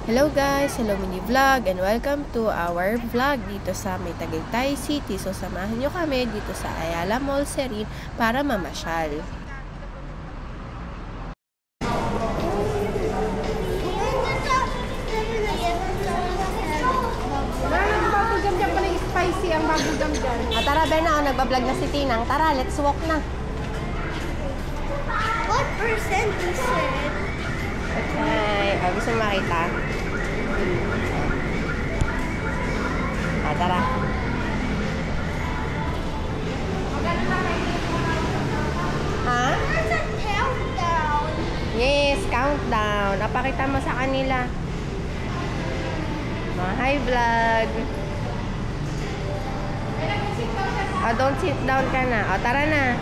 Hello guys! Hello mini vlog and welcome to our vlog dito sa May Tagaytay City. So samahan nyo kami dito sa Ayala Mall Serin para mamasyal. Spicy ang babugam dyan. Tara Bena, nagbablog na si Tinang. Tara, let's walk na. What percent is it? Okay, gusto mo makita? Tara. Ha? There's a countdown. Yes, countdown. Napakita mo sa kanila. Hi vlog. Don't sit down ka na. Tara na.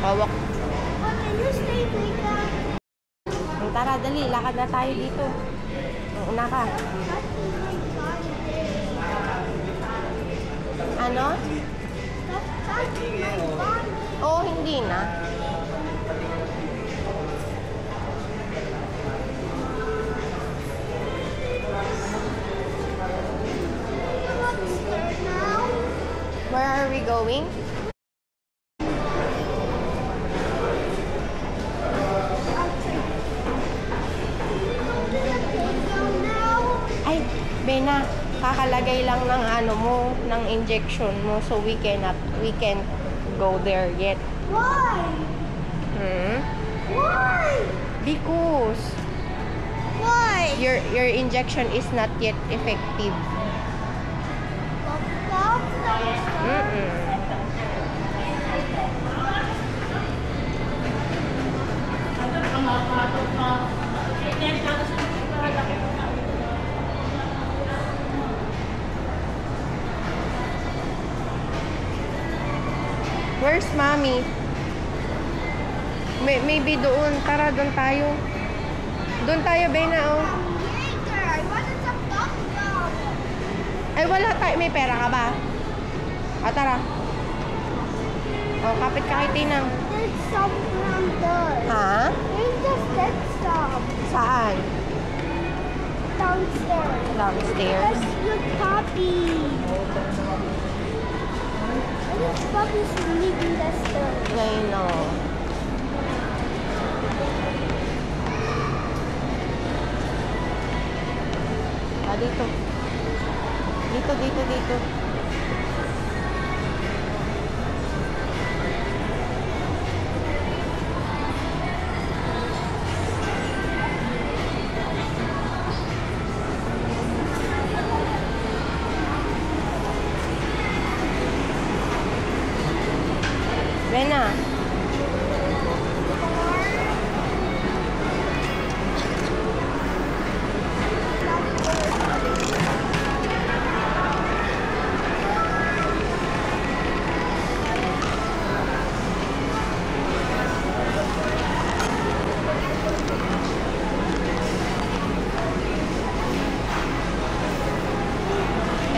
Walk. Can you stay like that? Tara, dali. Lakad na tayo dito. Una ka. Ano? Oh, hindi na. Where are we going? Ay, Bena, kakalagay lang ng ano mo, ng injection mo, so we can't go there yet. Why? Why? Because Why? your injection is not yet effective. Where's mommy? Maybe doon. Tara, doon tayo. Doon tayo, Bena, oh. I wanted some popcorn. Ay, wala tayo. May pera ka ba? Tara. Oh, kapit ka kay Tinang. There's some from there. Ha? There's just that some Saan? downstairs. Downstairs? That's your puppy. This puppy's leaving the stairs. I know. Dito. Dito. Bena.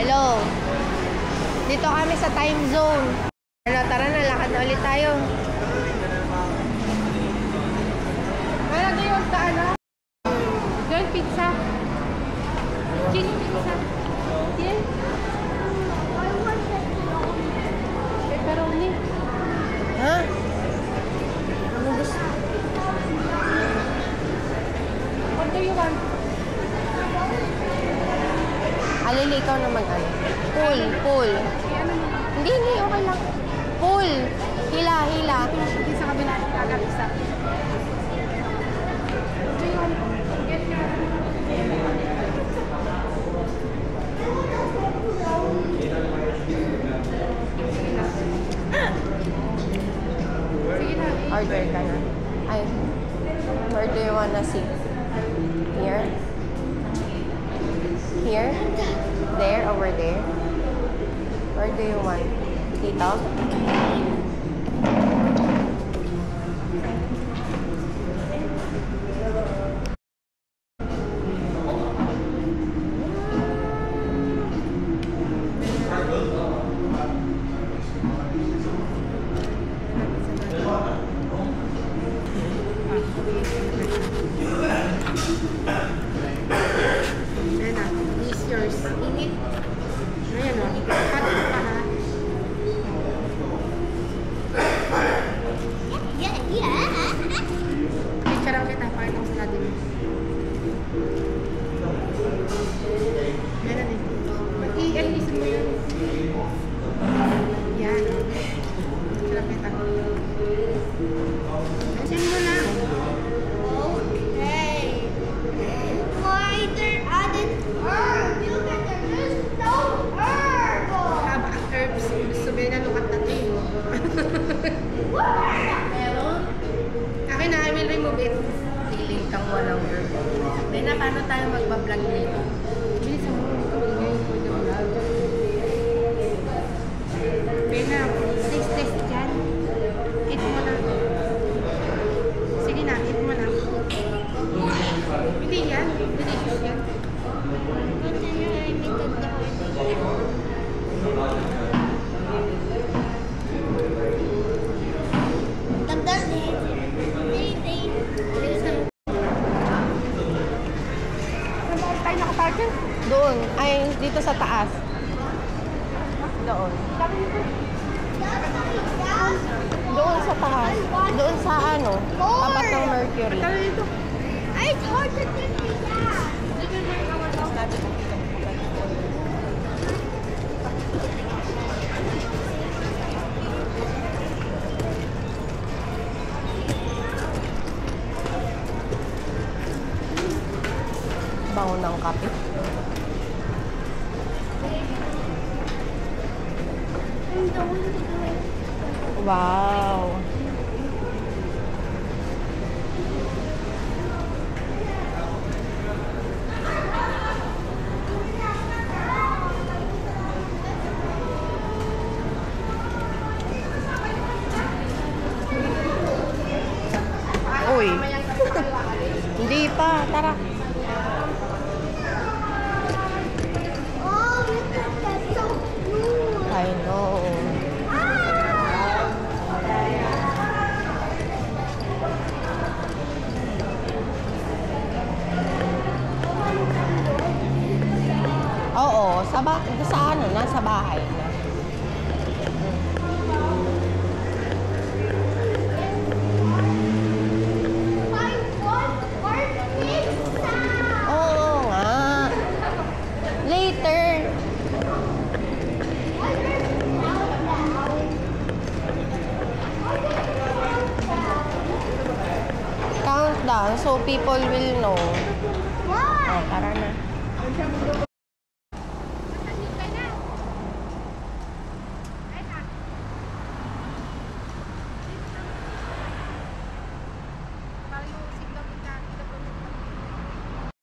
Hello. Dito kami sa time zone. Tara na, lakad na ulit tayo. Wala ngayon sa ano? Joint pizza. Cheese pizza. Yes. I want pepperoni. Pepperoni. Ha? Ano gusto? What do you want? Alili, ikaw na mag-ano. Pull. Hindi, okay lang. Pull. Hila. Hindi sa kabila. Agad isa. Do you want? Get your... Sige na. Order ka na. Ay. Where do you wanna sit? Here? Here? There? Over there? Where do you want? Dito? tayo magbablog dito. Bilis mo, hindi ko yung vlog. Pena, test dyan. Eat mo na. Sige na, eat mo na. Hindi yan. Delicious yan. Tayo nakaparkin? Doon. Ay, dito sa taas. Doon. Doon sa taas. Doon sa ano? Tapat ng Mercury. It's hard to get me down. Bango ng kape. Wow. Uy. Hindi pa. Tara. Oh, look at that. So cool. I know. Oo, sa ano na, sa bahay na. Oo nga. Later. Countdown so people will know. What? Oh, tara na.